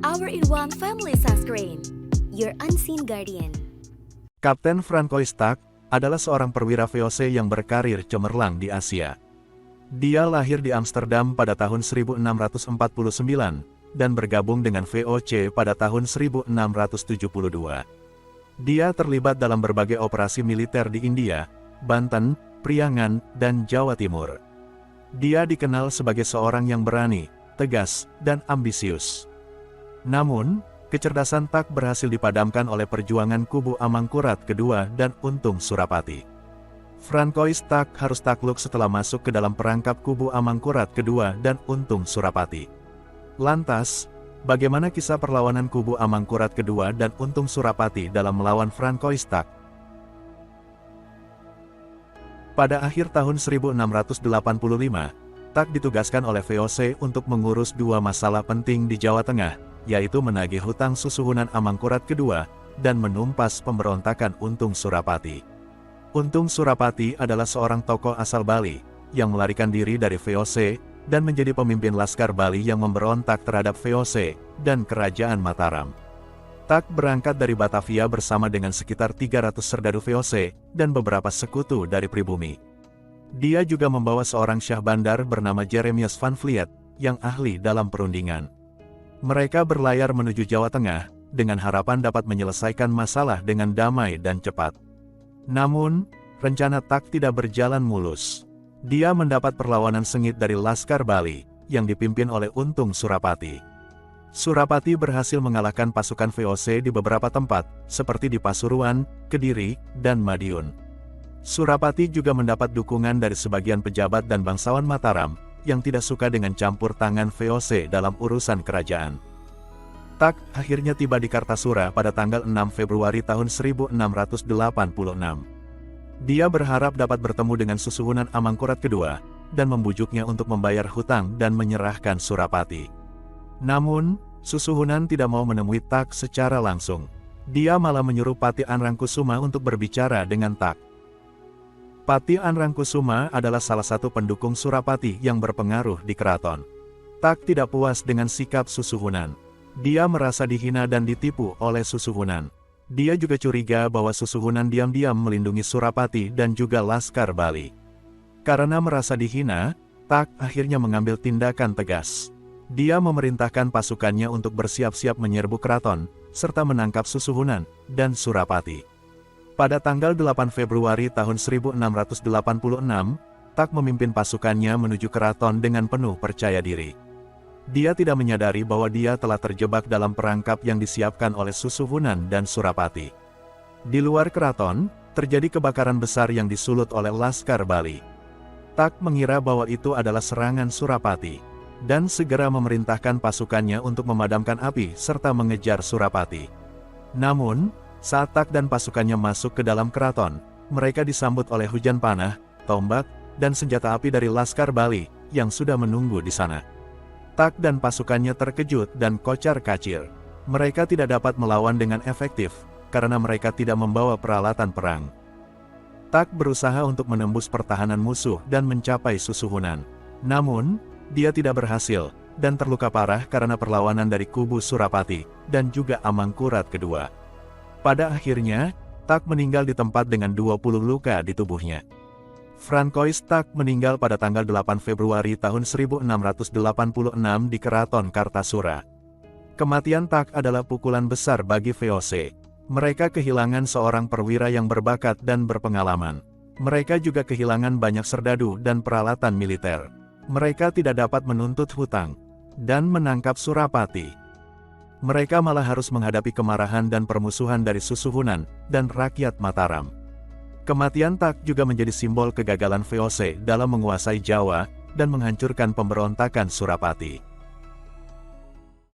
Our in one family sunscreen, your unseen guardian. Kapten Francois Tak adalah seorang perwira VOC yang berkarir cemerlang di Asia. Dia lahir di Amsterdam pada tahun 1649 dan bergabung dengan VOC pada tahun 1672. Dia terlibat dalam berbagai operasi militer di India, Banten, Priangan, dan Jawa Timur. Dia dikenal sebagai seorang yang berani, tegas, dan ambisius. Namun, kecerdasan Tak berhasil dipadamkan oleh perjuangan kubu Amangkurat II dan Untung Surapati. Francois Tak harus takluk setelah masuk ke dalam perangkap kubu Amangkurat II dan Untung Surapati. Lantas, bagaimana kisah perlawanan kubu Amangkurat II dan Untung Surapati dalam melawan Francois Tak? Pada akhir tahun 1685, Tak ditugaskan oleh VOC untuk mengurus dua masalah penting di Jawa Tengah, yaitu menagih hutang susuhunan Amangkurat II dan menumpas pemberontakan Untung Surapati. Untung Surapati adalah seorang tokoh asal Bali, yang melarikan diri dari VOC dan menjadi pemimpin Laskar Bali yang memberontak terhadap VOC dan Kerajaan Mataram. Tak berangkat dari Batavia bersama dengan sekitar 300 serdadu VOC dan beberapa sekutu dari pribumi. Dia juga membawa seorang syah bandar bernama Jeremias van Vliet, yang ahli dalam perundingan. Mereka berlayar menuju Jawa Tengah, dengan harapan dapat menyelesaikan masalah dengan damai dan cepat. Namun, rencana Tak tidak berjalan mulus. Dia mendapat perlawanan sengit dari Laskar Bali, yang dipimpin oleh Untung Surapati. Surapati berhasil mengalahkan pasukan VOC di beberapa tempat, seperti di Pasuruan, Kediri, dan Madiun. Surapati juga mendapat dukungan dari sebagian pejabat dan bangsawan Mataram, yang tidak suka dengan campur tangan VOC dalam urusan kerajaan. Tak akhirnya tiba di Kartasura pada tanggal 6 Februari tahun 1686. Dia berharap dapat bertemu dengan susuhunan Amangkurat II, dan membujuknya untuk membayar hutang dan menyerahkan Surapati. Namun, susuhunan tidak mau menemui Tak secara langsung. Dia malah menyuruh Pati Anrangkusuma untuk berbicara dengan Tak. Pati Anrangkusuma adalah salah satu pendukung Surapati yang berpengaruh di keraton. Tak tidak puas dengan sikap susuhunan. Dia merasa dihina dan ditipu oleh susuhunan. Dia juga curiga bahwa susuhunan diam-diam melindungi Surapati dan juga Laskar Bali. Karena merasa dihina, Tak akhirnya mengambil tindakan tegas. Dia memerintahkan pasukannya untuk bersiap-siap menyerbu keraton, serta menangkap susuhunan dan Surapati. Pada tanggal 8 Februari tahun 1686, Tak memimpin pasukannya menuju keraton dengan penuh percaya diri. Dia tidak menyadari bahwa dia telah terjebak dalam perangkap yang disiapkan oleh susuhunan dan Surapati. Di luar keraton, terjadi kebakaran besar yang disulut oleh Laskar Bali. Tak mengira bahwa itu adalah serangan Surapati, dan segera memerintahkan pasukannya untuk memadamkan api serta mengejar Surapati. Namun, saat Tak dan pasukannya masuk ke dalam keraton, mereka disambut oleh hujan panah, tombak, dan senjata api dari Laskar Bali, yang sudah menunggu di sana. Tak dan pasukannya terkejut dan kocar-kacir. Mereka tidak dapat melawan dengan efektif, karena mereka tidak membawa peralatan perang. Tak berusaha untuk menembus pertahanan musuh dan mencapai susuhunan. Namun, dia tidak berhasil, dan terluka parah karena perlawanan dari kubu Surapati, dan juga Amangkurat II. Pada akhirnya, Tak meninggal di tempat dengan 20 luka di tubuhnya. Francois Tak meninggal pada tanggal 8 Februari tahun 1686 di Keraton Kartasura. Kematian Tak adalah pukulan besar bagi VOC. Mereka kehilangan seorang perwira yang berbakat dan berpengalaman. Mereka juga kehilangan banyak serdadu dan peralatan militer. Mereka tidak dapat menuntut hutang dan menangkap Surapati. Mereka malah harus menghadapi kemarahan dan permusuhan dari susuhunan dan rakyat Mataram. Kematian Tak juga menjadi simbol kegagalan VOC dalam menguasai Jawa dan menghancurkan pemberontakan Surapati.